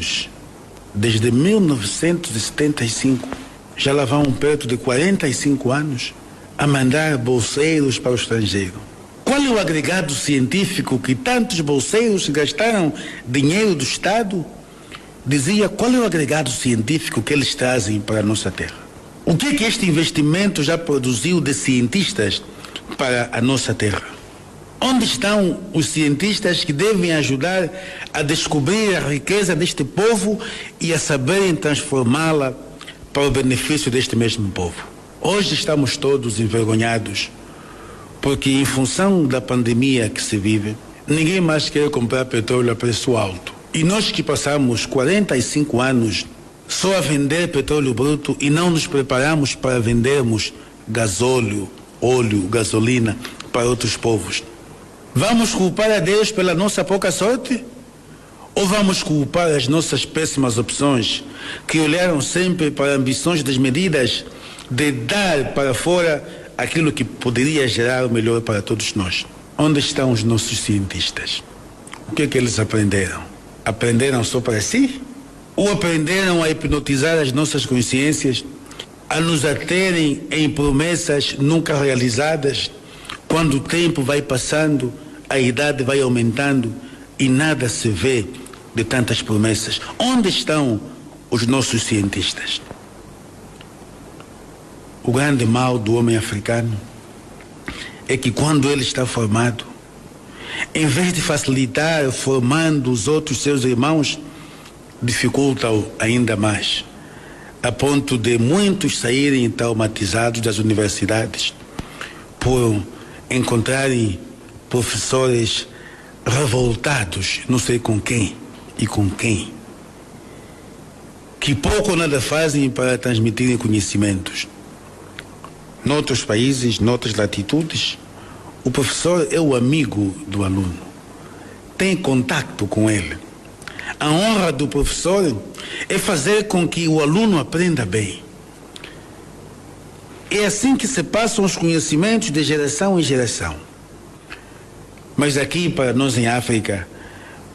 anos, desde 1975, já lá vão perto de 45 anos, a mandar bolseiros para o estrangeiro. Qual é o agregado científico que tantos bolseiros gastaram dinheiro do Estado? Dizia, qual é o agregado científico que eles trazem para a nossa terra? O que é que este investimento já produziu de cientistas para a nossa terra? Onde estão os cientistas que devem ajudar a descobrir a riqueza deste povo e a saberem transformá-la para o benefício deste mesmo povo? Hoje estamos todos envergonhados, porque em função da pandemia que se vive, ninguém mais quer comprar petróleo a preço alto. E nós que passamos 45 anos só a vender petróleo bruto e não nos preparamos para vendermos gasóleo, óleo, gasolina para outros povos. Vamos culpar a Deus pela nossa pouca sorte? Ou vamos culpar as nossas péssimas opções, que olharam sempre para ambições desmedidas de dar para fora aquilo que poderia gerar o melhor para todos nós? Onde estão os nossos cientistas? O que é que eles aprenderam? Aprenderam só para si? Ou aprenderam a hipnotizar as nossas consciências, a nos aterem em promessas nunca realizadas? Quando o tempo vai passando, a idade vai aumentando e nada se vê de tantas promessas. Onde estão os nossos cientistas? O grande mal do homem africano é que quando ele está formado, em vez de facilitar formando os outros seus irmãos, dificulta-o ainda mais, a ponto de muitos saírem traumatizados das universidades por encontrarem professores revoltados, não sei com quem e com quem, que pouco ou nada fazem para transmitirem conhecimentos. Noutros países, noutras latitudes, o professor é o amigo do aluno, tem contato com ele. A honra do professor é fazer com que o aluno aprenda bem. É assim que se passam os conhecimentos de geração em geração. Mas aqui, para nós em África,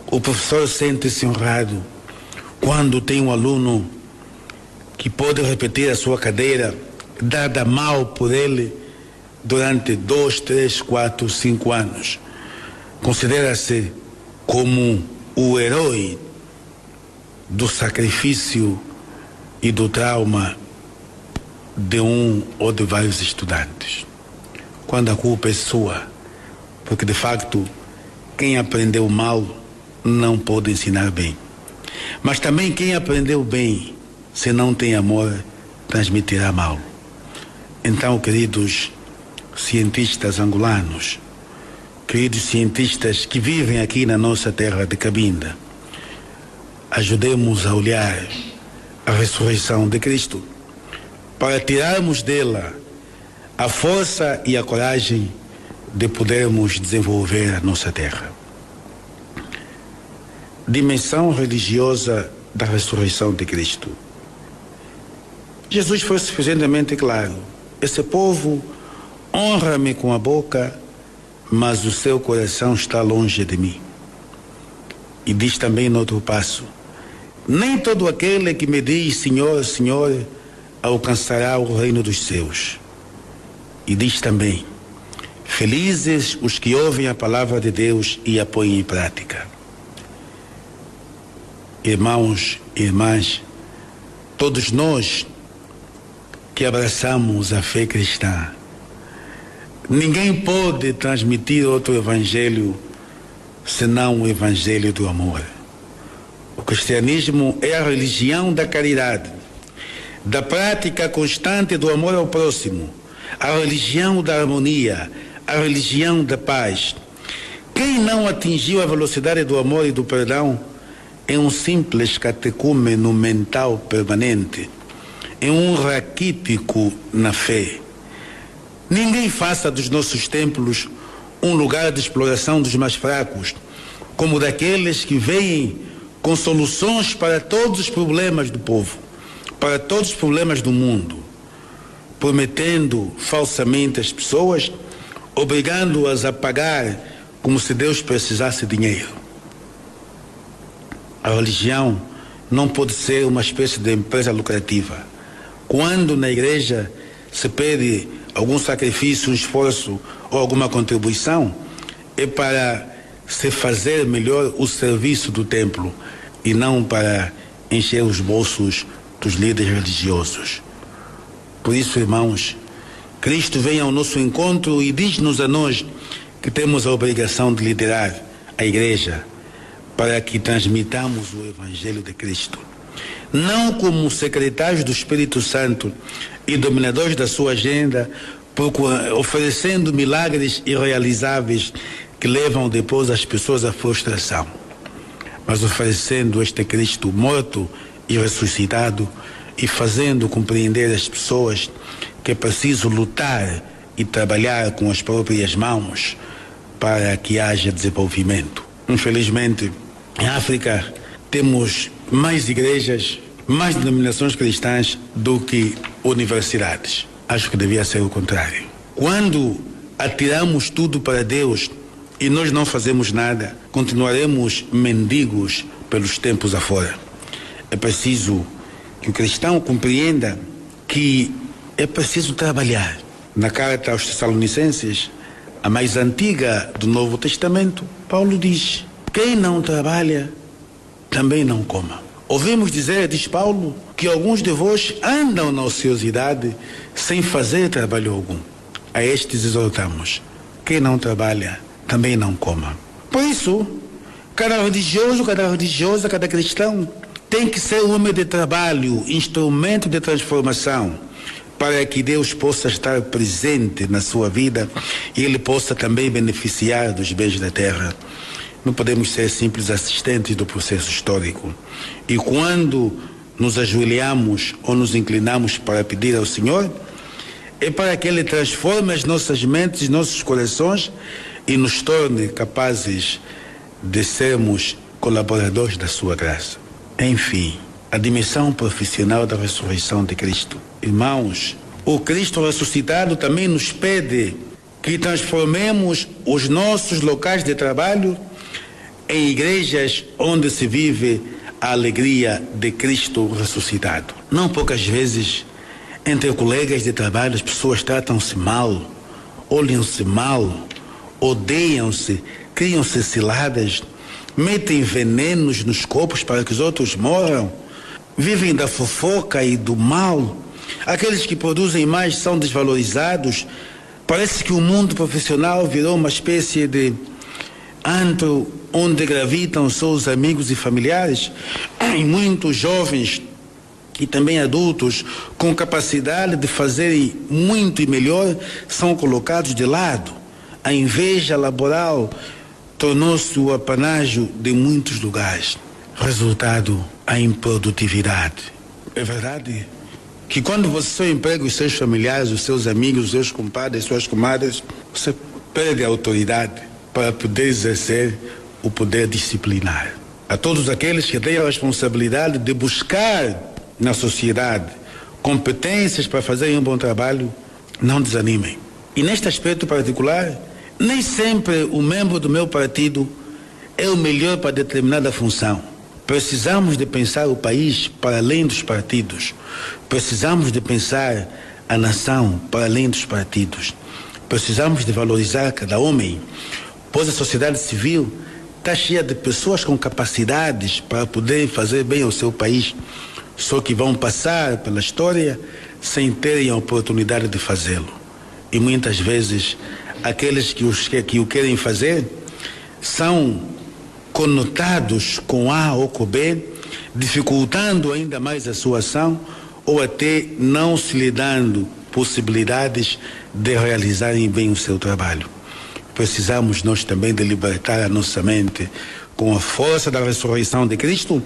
o professor sente-se honrado quando tem um aluno que pode repetir a sua cadeira dada mal por ele durante 2, 3, 4, 5 anos. Considera-se como o herói do sacrifício e do trauma de um ou de vários estudantes, quando a culpa é sua, porque de facto quem aprendeu mal não pode ensinar bem. Mas também quem aprendeu bem, se não tem amor, transmitirá mal. Então, queridos cientistas angolanos, queridos cientistas que vivem aqui na nossa terra de Cabinda, ajudemos a olhar a ressurreição de Cristo para tirarmos dela a força e a coragem de podermos desenvolver a nossa terra. Dimensão religiosa da ressurreição de Cristo. Jesus foi suficientemente claro: esse povo honra-me com a boca, mas o seu coração está longe de mim. E diz também no outro passo: nem todo aquele que me diz Senhor, Senhor, alcançará o reino dos céus. E diz também: felizes os que ouvem a palavra de Deus e a põem em prática. Irmãos e irmãs, todos nós que abraçamos a fé cristã, ninguém pode transmitir outro evangelho senão o evangelho do amor. O cristianismo é a religião da caridade, da prática constante do amor ao próximo, a religião da harmonia, a religião da paz. Quem não atingiu a velocidade do amor e do perdão é um simples catecúmeno mental permanente, é um raquítico na fé. Ninguém faça dos nossos templos um lugar de exploração dos mais fracos, como daqueles que veem com soluções para todos os problemas do povo, para todos os problemas do mundo, prometendo falsamente às pessoas, obrigando-as a pagar como se Deus precisasse de dinheiro. A religião não pode ser uma espécie de empresa lucrativa. Quando na igreja se pede algum sacrifício, um esforço ou alguma contribuição, é para se fazer melhor o serviço do templo e não para encher os bolsos dos líderes religiosos. Por isso, irmãos, Cristo vem ao nosso encontro e diz-nos a nós que temos a obrigação de liderar a igreja para que transmitamos o Evangelho de Cristo. Não como secretários do Espírito Santo e dominadores da sua agenda, oferecendo milagres irrealizáveis que levam depois as pessoas à frustração, mas oferecendo este Cristo morto e ressuscitado e fazendo compreender às pessoas que é preciso lutar e trabalhar com as próprias mãos para que haja desenvolvimento. Infelizmente, em África temos mais igrejas, mais denominações cristãs do que universidades. Acho que devia ser o contrário. Quando atiramos tudo para Deus e nós não fazemos nada, continuaremos mendigos pelos tempos afora. É preciso que o cristão compreenda que é preciso trabalhar. Na carta aos Tessalonicenses, a mais antiga do Novo Testamento, Paulo diz: quem não trabalha, também não coma. Ouvimos dizer, diz Paulo, que alguns de vós andam na ociosidade sem fazer trabalho algum. A estes exortamos: quem não trabalha, também não coma. Por isso, cada religioso, cada religiosa, cada cristão tem que ser homem de trabalho, instrumento de transformação, para que Deus possa estar presente na sua vida e Ele possa também beneficiar dos bens da terra. Não podemos ser simples assistentes do processo histórico. E quando nos ajoelhamos ou nos inclinamos para pedir ao Senhor, é para que Ele transforme as nossas mentes e nossos corações e nos torne capazes de sermos colaboradores da sua graça. Enfim, a dimensão profissional da ressurreição de Cristo. Irmãos, o Cristo ressuscitado também nos pede que transformemos os nossos locais de trabalho em igrejas onde se vive a alegria de Cristo ressuscitado. Não poucas vezes, entre colegas de trabalho, as pessoas tratam-se mal, olham-se mal, odeiam-se, criam-se ciladas, metem venenos nos corpos para que os outros morram, vivem da fofoca e do mal. Aqueles que produzem mais são desvalorizados. Parece que o mundo profissional virou uma espécie de antro onde gravitam seus amigos e familiares, e muitos jovens e também adultos com capacidade de fazerem muito e melhor são colocados de lado. A inveja laboral tornou-se o apanágio de muitos lugares. Resultado, a improdutividade. É verdade que quando você emprega os seus familiares, os seus amigos, os seus compadres, as suas comadres, você perde a autoridade para poder exercer o poder disciplinar. A todos aqueles que têm a responsabilidade de buscar na sociedade competências para fazerem um bom trabalho, não desanimem. E neste aspecto particular, nem sempre o membro do meu partido é o melhor para determinada função. Precisamos de pensar o país para além dos partidos. Precisamos de pensar a nação para além dos partidos. Precisamos de valorizar cada homem, pois a sociedade civil está cheia de pessoas com capacidades para poderem fazer bem ao seu país, só que vão passar pela história sem terem a oportunidade de fazê-lo. E muitas vezes aqueles que o querem fazer são conotados com A ou com B, dificultando ainda mais a sua ação ou até não se lhe dando possibilidades de realizarem bem o seu trabalho. Precisamos nós também de libertar a nossa mente com a força da ressurreição de Cristo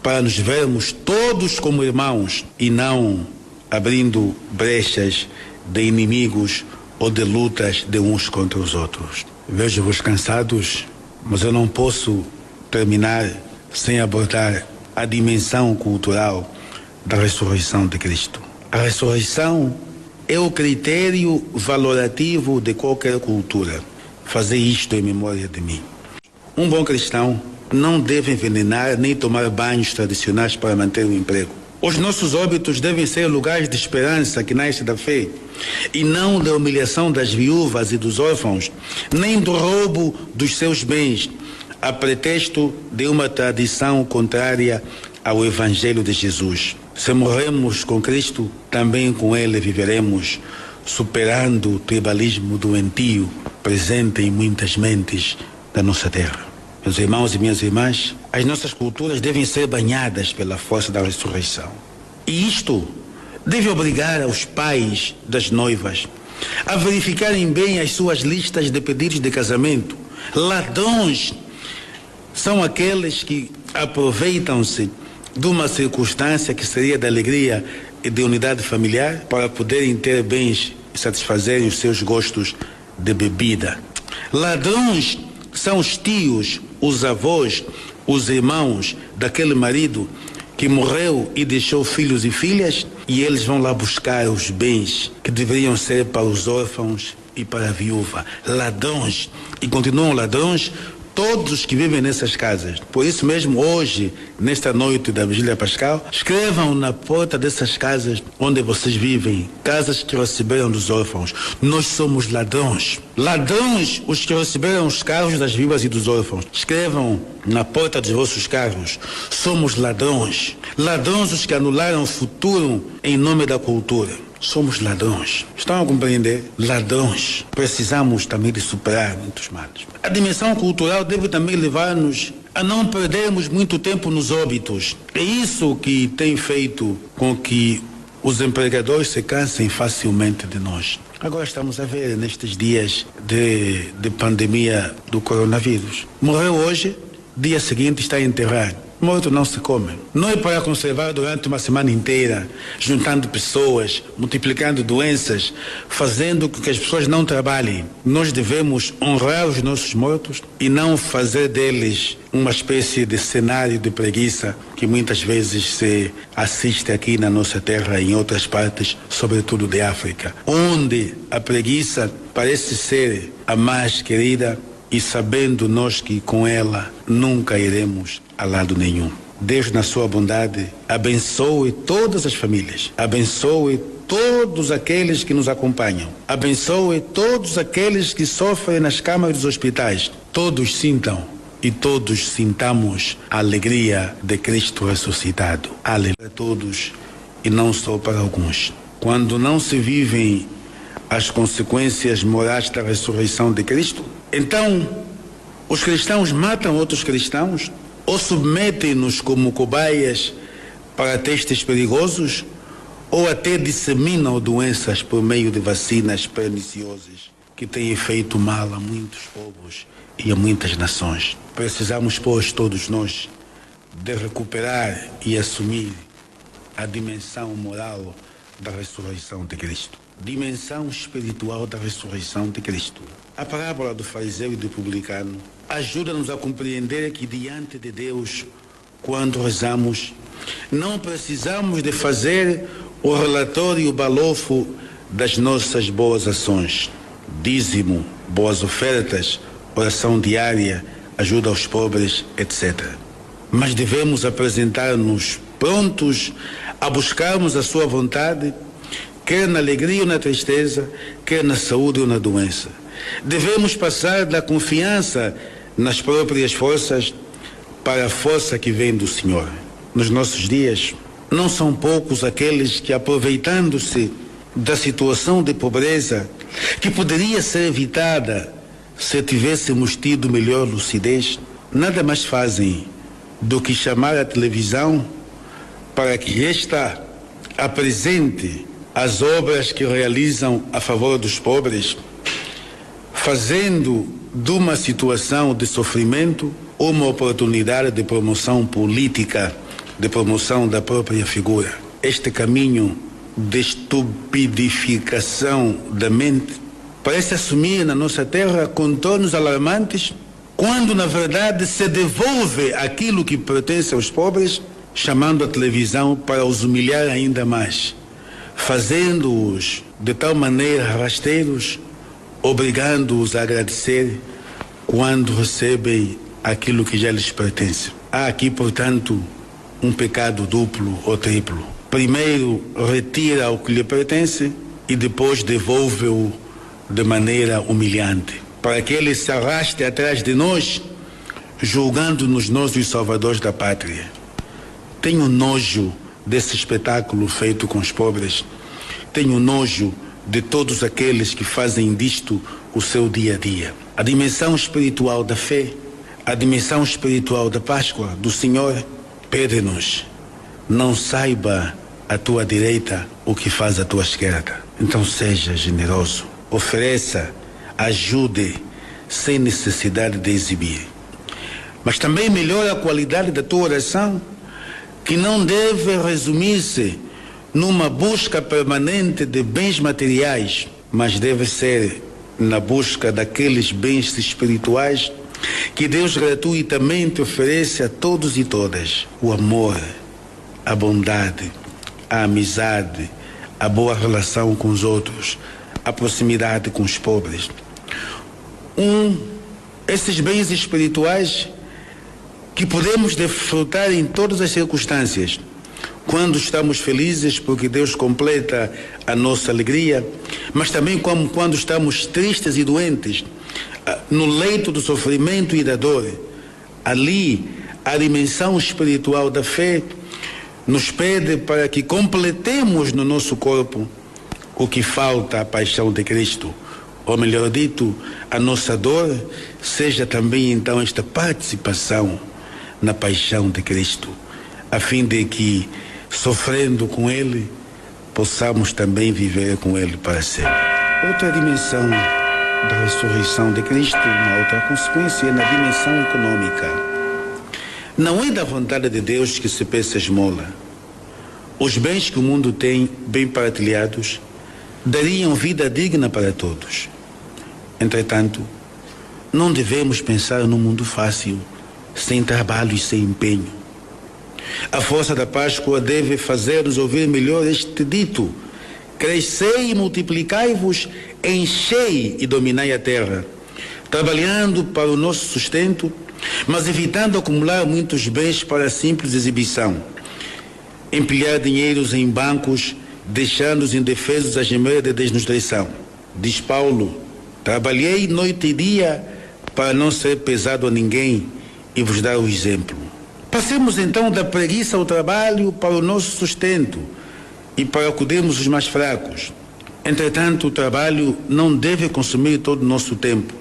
para nos vermos todos como irmãos e não abrindo brechas de inimigos ou de lutas de uns contra os outros. Vejo-vos cansados, mas eu não posso terminar sem abordar a dimensão cultural da ressurreição de Cristo. A ressurreição é o critério valorativo de qualquer cultura. Fazer isto em memória de mim. Um bom cristão não deve envenenar nem tomar banhos tradicionais para manter o emprego. Os nossos óbitos devem ser lugares de esperança que nasce da fé, e não da humilhação das viúvas e dos órfãos, nem do roubo dos seus bens, a pretexto de uma tradição contrária ao Evangelho de Jesus. Se morremos com Cristo, também com Ele viveremos, superando o tribalismo doentio presente em muitas mentes da nossa terra. Meus irmãos e minhas irmãs, as nossas culturas devem ser banhadas pela força da ressurreição. E isto deve obrigar os pais das noivas a verificarem bem as suas listas de pedidos de casamento. Ladrões são aqueles que aproveitam-se de uma circunstância que seria de alegria e de unidade familiar para poderem ter bens e satisfazerem os seus gostos de bebida. Ladrões são os tios, os avós, os irmãos daquele marido que morreu e deixou filhos e filhas, e eles vão lá buscar os bens que deveriam ser para os órfãos e para a viúva. Ladrões, e continuam ladrões todos os que vivem nessas casas. Por isso mesmo, hoje, nesta noite da Vigília Pascal, escrevam na porta dessas casas onde vocês vivem, casas que receberam dos órfãos: nós somos ladrões. Ladrões os que receberam os carros das viúvas e dos órfãos. Escrevam na porta dos vossos carros: somos ladrões. Ladrões os que anularam o futuro em nome da cultura. Somos ladrões. Estão a compreender? Ladrões. Precisamos também de superar muitos males. A dimensão cultural deve também levar-nos a não perdermos muito tempo nos óbitos. É isso que tem feito com que os empregadores se cansem facilmente de nós. Agora estamos a ver nestes dias de pandemia do coronavírus. Morreu hoje, dia seguinte está enterrado. Morto não se come. Não é para conservar durante uma semana inteira, juntando pessoas, multiplicando doenças, fazendo com que as pessoas não trabalhem. Nós devemos honrar os nossos mortos e não fazer deles uma espécie de cenário de preguiça que muitas vezes se assiste aqui na nossa terra e em outras partes, sobretudo de África, onde a preguiça parece ser a mais querida, e sabendo nós que com ela nunca iremos a lado nenhum. Deus, na sua bondade, abençoe todas as famílias, abençoe todos aqueles que nos acompanham, abençoe todos aqueles que sofrem nas camas dos hospitais. Todos sintam e todos sintamos a alegria de Cristo ressuscitado. Aleluia para todos e não só para alguns. Quando não se vivem as consequências morais da ressurreição de Cristo, então os cristãos matam outros cristãos ou submetem-nos como cobaias para testes perigosos, ou até disseminam doenças por meio de vacinas perniciosas que têm feito mal a muitos povos e a muitas nações. Precisamos, pois, todos nós, de recuperar e assumir a dimensão moral da ressurreição de Cristo, dimensão espiritual da ressurreição de Cristo. A parábola do fariseu e do publicano ajuda-nos a compreender que diante de Deus, quando rezamos, não precisamos de fazer o relatório balofo das nossas boas ações, dízimo, boas ofertas, oração diária, ajuda aos pobres, etc. Mas devemos apresentar-nos prontos a buscarmos a sua vontade, quer na alegria ou na tristeza, quer na saúde ou na doença. Devemos passar da confiança nas próprias forças para a força que vem do Senhor. Nos nossos dias, não são poucos aqueles que, aproveitando-se da situação de pobreza, que poderia ser evitada se tivéssemos tido melhor lucidez, nada mais fazem do que chamar a televisão para que esta apresente as obras que realizam a favor dos pobres, fazendo de uma situação de sofrimento uma oportunidade de promoção política, de promoção da própria figura. Este caminho de estupidificação da mente parece assumir na nossa terra contornos alarmantes, quando na verdade se devolve aquilo que pertence aos pobres, chamando a televisão para os humilhar ainda mais, fazendo-os de tal maneira rasteiros, obrigando-os a agradecer quando recebem aquilo que já lhes pertence. Há aqui, portanto, um pecado duplo ou triplo. Primeiro, retira o que lhe pertence e depois devolve-o de maneira humilhante, para que ele se arraste atrás de nós, julgando-nos nós os salvadores da pátria. Tenho nojo desse espetáculo feito com os pobres. Tenho nojo de todos aqueles que fazem disto o seu dia a dia. A dimensão espiritual da fé, a dimensão espiritual da Páscoa do Senhor, pede-nos: não saiba a tua direita o que faz a tua esquerda. Então seja generoso, ofereça, ajude, sem necessidade de exibir. Mas também melhora a qualidade da tua oração, que não deve resumir-se numa busca permanente de bens materiais, mas deve ser na busca daqueles bens espirituais que Deus gratuitamente oferece a todos e todas: o amor, a bondade, a amizade, a boa relação com os outros, a proximidade com os pobres. Esses bens espirituais que podemos desfrutar em todas as circunstâncias, quando estamos felizes porque Deus completa a nossa alegria, mas também como quando estamos tristes e doentes, no leito do sofrimento e da dor. Ali, a dimensão espiritual da fé nos pede para que completemos no nosso corpo o que falta à paixão de Cristo. Ou melhor dito, a nossa dor seja também então esta participação na paixão de Cristo, a fim de que, sofrendo com Ele, possamos também viver com Ele para sempre. Outra dimensão da ressurreição de Cristo, uma outra consequência, é na dimensão econômica. Não é da vontade de Deus que se peça esmola. Os bens que o mundo tem, bem partilhados, dariam vida digna para todos. Entretanto, não devemos pensar num mundo fácil, sem trabalho e sem empenho. A força da Páscoa deve fazer-nos ouvir melhor este dito: crescei e multiplicai-vos, enchei e dominai a terra, trabalhando para o nosso sustento, mas evitando acumular muitos bens para a simples exibição, empilhar dinheiros em bancos, deixando-os indefesos a gemer de desnutrição. Diz Paulo: trabalhei noite e dia para não ser pesado a ninguém e vos dar o exemplo. Passemos então da preguiça ao trabalho para o nosso sustento e para acudirmos os mais fracos. Entretanto, o trabalho não deve consumir todo o nosso tempo.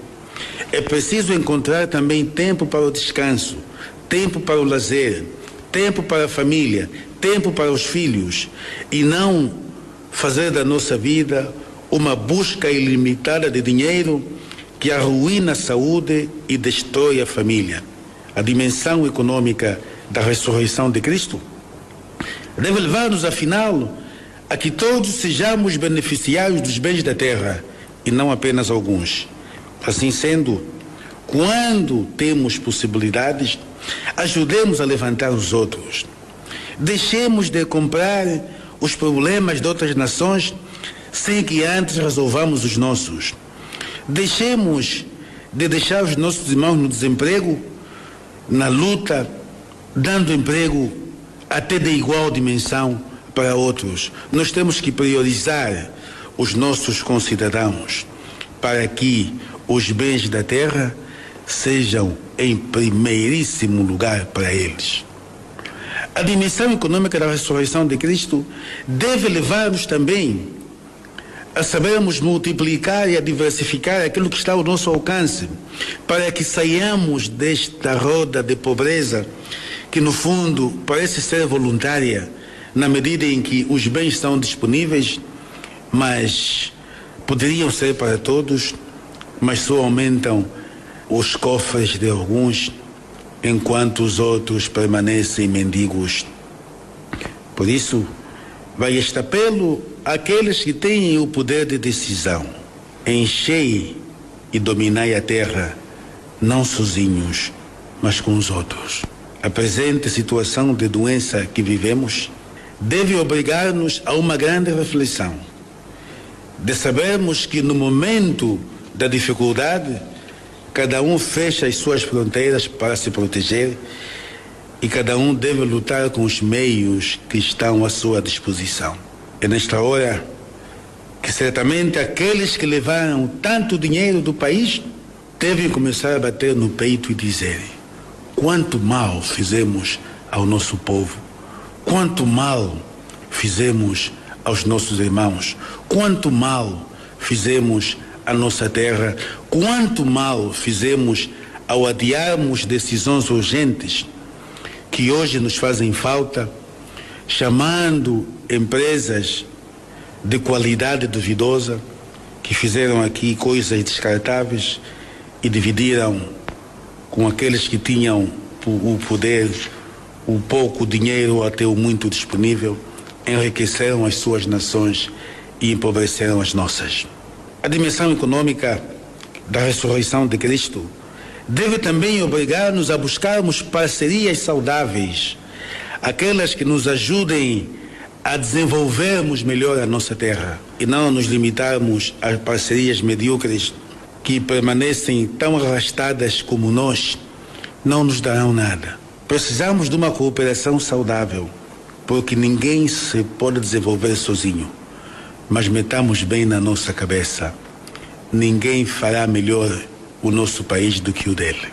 É preciso encontrar também tempo para o descanso, tempo para o lazer, tempo para a família, tempo para os filhos, e não fazer da nossa vida uma busca ilimitada de dinheiro que arruína a saúde e destrói a família. A dimensão econômica da ressurreição de Cristo deve levar-nos, afinal, a que todos sejamos beneficiários dos bens da terra e não apenas alguns. Assim sendo, quando temos possibilidades, ajudemos a levantar os outros. Deixemos de comprar os problemas de outras nações sem que antes resolvamos os nossos. Deixemos de deixar os nossos irmãos no desemprego, na luta, dando emprego até de igual dimensão para outros. Nós temos que priorizar os nossos concidadãos para que os bens da terra sejam em primeiríssimo lugar para eles. A dimensão econômica da ressurreição de Cristo deve levar-nos também a sabermos multiplicar e a diversificar aquilo que está ao nosso alcance, para que saiamos desta roda de pobreza que no fundo parece ser voluntária, na medida em que os bens estão disponíveis, mas poderiam ser para todos, mas só aumentam os cofres de alguns, enquanto os outros permanecem mendigos. Por isso, vai este apelo àqueles que têm o poder de decisão: enchei e dominai a terra, não sozinhos, mas com os outros. A presente situação de doença que vivemos deve obrigar-nos a uma grande reflexão, de sabermos que no momento da dificuldade Cada um fecha as suas fronteiras para se proteger e cada um deve lutar com os meios que estão à sua disposição. É nesta hora que certamente aqueles que levaram tanto dinheiro do país devem começar a bater no peito e dizer: quanto mal fizemos ao nosso povo, quanto mal fizemos aos nossos irmãos, quanto mal fizemos à nossa terra, quanto mal fizemos ao adiarmos decisões urgentes que hoje nos fazem falta, chamando empresas de qualidade duvidosa que fizeram aqui coisas descartáveis e dividiram com aqueles que tinham o poder, o pouco dinheiro ou até o muito disponível, enriqueceram as suas nações e empobreceram as nossas. A dimensão econômica da ressurreição de Cristo deve também obrigar-nos a buscarmos parcerias saudáveis, aquelas que nos ajudem a desenvolvermos melhor a nossa terra e não nos limitarmos a parcerias medíocres que permanecem tão arrastadas como nós, não nos darão nada. Precisamos de uma cooperação saudável, porque ninguém se pode desenvolver sozinho. Mas metamos bem na nossa cabeça: ninguém fará melhor o nosso país do que o dele.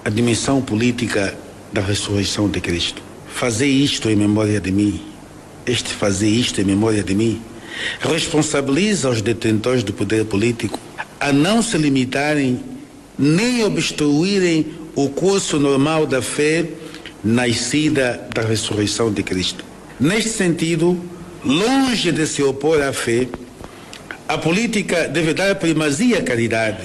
A dimensão política da ressurreição de Cristo. Fazer isto em memória de mim, fazer isto em memória de mim, responsabiliza os detentores do poder político a não se limitarem nem obstruírem o curso normal da fé nascida da ressurreição de Cristo. Neste sentido, longe de se opor à fé, a política deve dar primazia à caridade,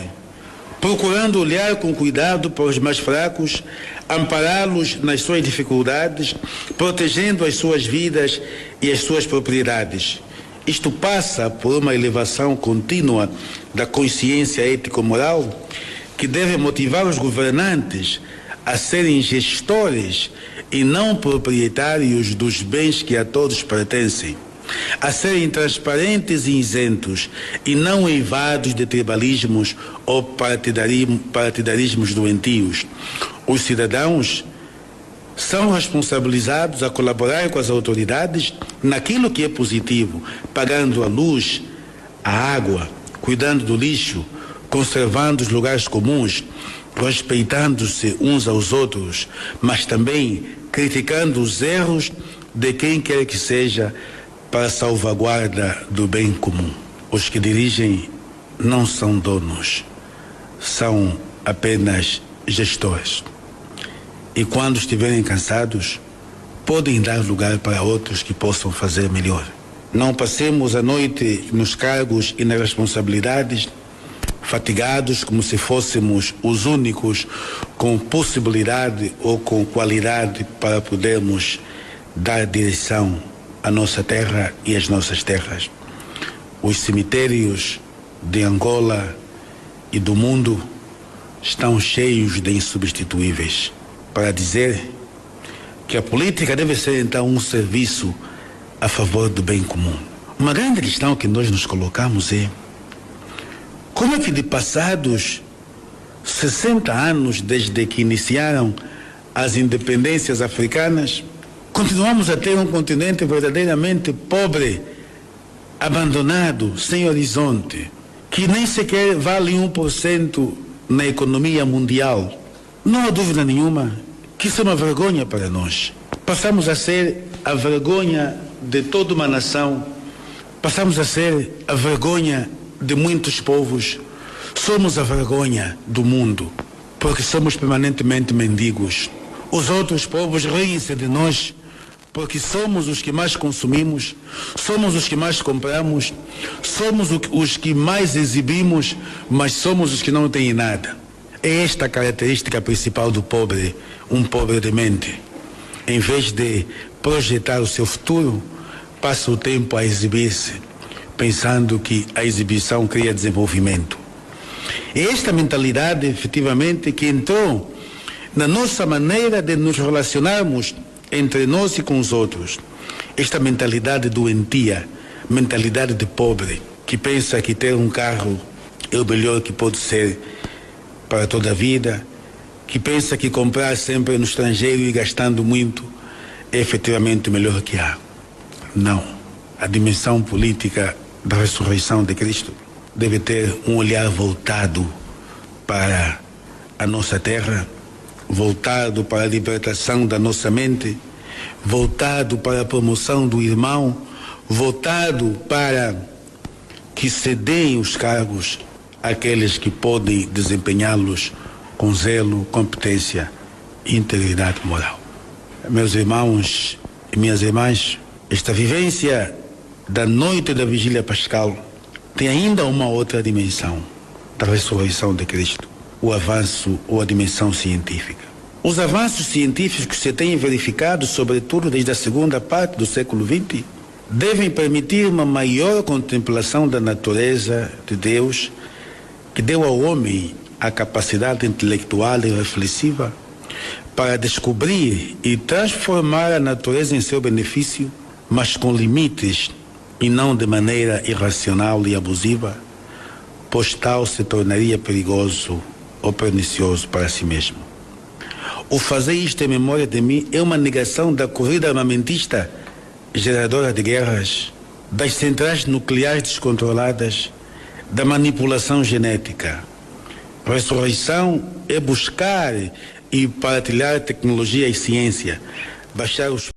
procurando olhar com cuidado para os mais fracos, ampará-los nas suas dificuldades, protegendo as suas vidas e as suas propriedades. Isto passa por uma elevação contínua da consciência ético-moral que deve motivar os governantes a serem gestores e não proprietários dos bens que a todos pertencem, a serem transparentes e isentos e não eivados de tribalismos ou partidarismos doentios. Os cidadãos são responsabilizados a colaborar com as autoridades naquilo que é positivo, pagando a luz, a água, cuidando do lixo, conservando os lugares comuns, respeitando-se uns aos outros, mas também criticando os erros de quem quer que seja para a salvaguarda do bem comum. Os que dirigem não são donos, são apenas gestores. E quando estiverem cansados, podem dar lugar para outros que possam fazer melhor. Não passemos a noite nos cargos e nas responsabilidades, fatigados como se fôssemos os únicos com possibilidade ou com qualidade para podermos dar direção à nossa terra e às nossas terras. Os cemitérios de Angola e do mundo estão cheios de insubstituíveis, para dizer que a política deve ser então um serviço a favor do bem comum. Uma grande questão que nós nos colocamos é: como é que de passados 60 anos desde que iniciaram as independências africanas, continuamos a ter um continente verdadeiramente pobre, abandonado, sem horizonte, que nem sequer vale 1% na economia mundial? Não há dúvida nenhuma que isso é uma vergonha para nós. Passamos a ser a vergonha de toda uma nação, passamos a ser a vergonha de muitos povos, somos a vergonha do mundo, porque somos permanentemente mendigos. Os outros povos riem-se de nós, porque somos os que mais consumimos, somos os que mais compramos, somos os que mais exibimos, mas somos os que não têm nada. É esta a característica principal do pobre, um pobre de mente. Em vez de projetar o seu futuro, passa o tempo a exibir-se, pensando que a exibição cria desenvolvimento. É esta mentalidade, efetivamente, que entrou na nossa maneira de nos relacionarmos entre nós e com os outros. Esta mentalidade doentia, mentalidade de pobre, que pensa que ter um carro é o melhor que pode ser para toda a vida, que pensa que comprar sempre no estrangeiro e gastando muito é efetivamente o melhor que há. Não. A dimensão política da ressurreição de Cristo deve ter um olhar voltado para a nossa terra, voltado para a libertação da nossa mente, voltado para a promoção do irmão, voltado para que se deem os cargos àqueles que podem desempenhá-los com zelo, competência e integridade moral. Meus irmãos e minhas irmãs, esta vivência da noite da vigília pascal tem ainda uma outra dimensão da ressurreição de Cristo, o avanço ou a dimensão científica. Os avanços científicos que se têm verificado, sobretudo desde a segunda parte do século XX, devem permitir uma maior contemplação da natureza de Deus, que deu ao homem a capacidade intelectual e reflexiva para descobrir e transformar a natureza em seu benefício, mas com limites e não de maneira irracional e abusiva, pois tal se tornaria perigoso ou pernicioso para si mesmo. O fazer isto em memória de mim é uma negação da corrida armamentista geradora de guerras, das centrais nucleares descontroladas, da manipulação genética. Ressurreição é buscar e partilhar tecnologia e ciência, baixar os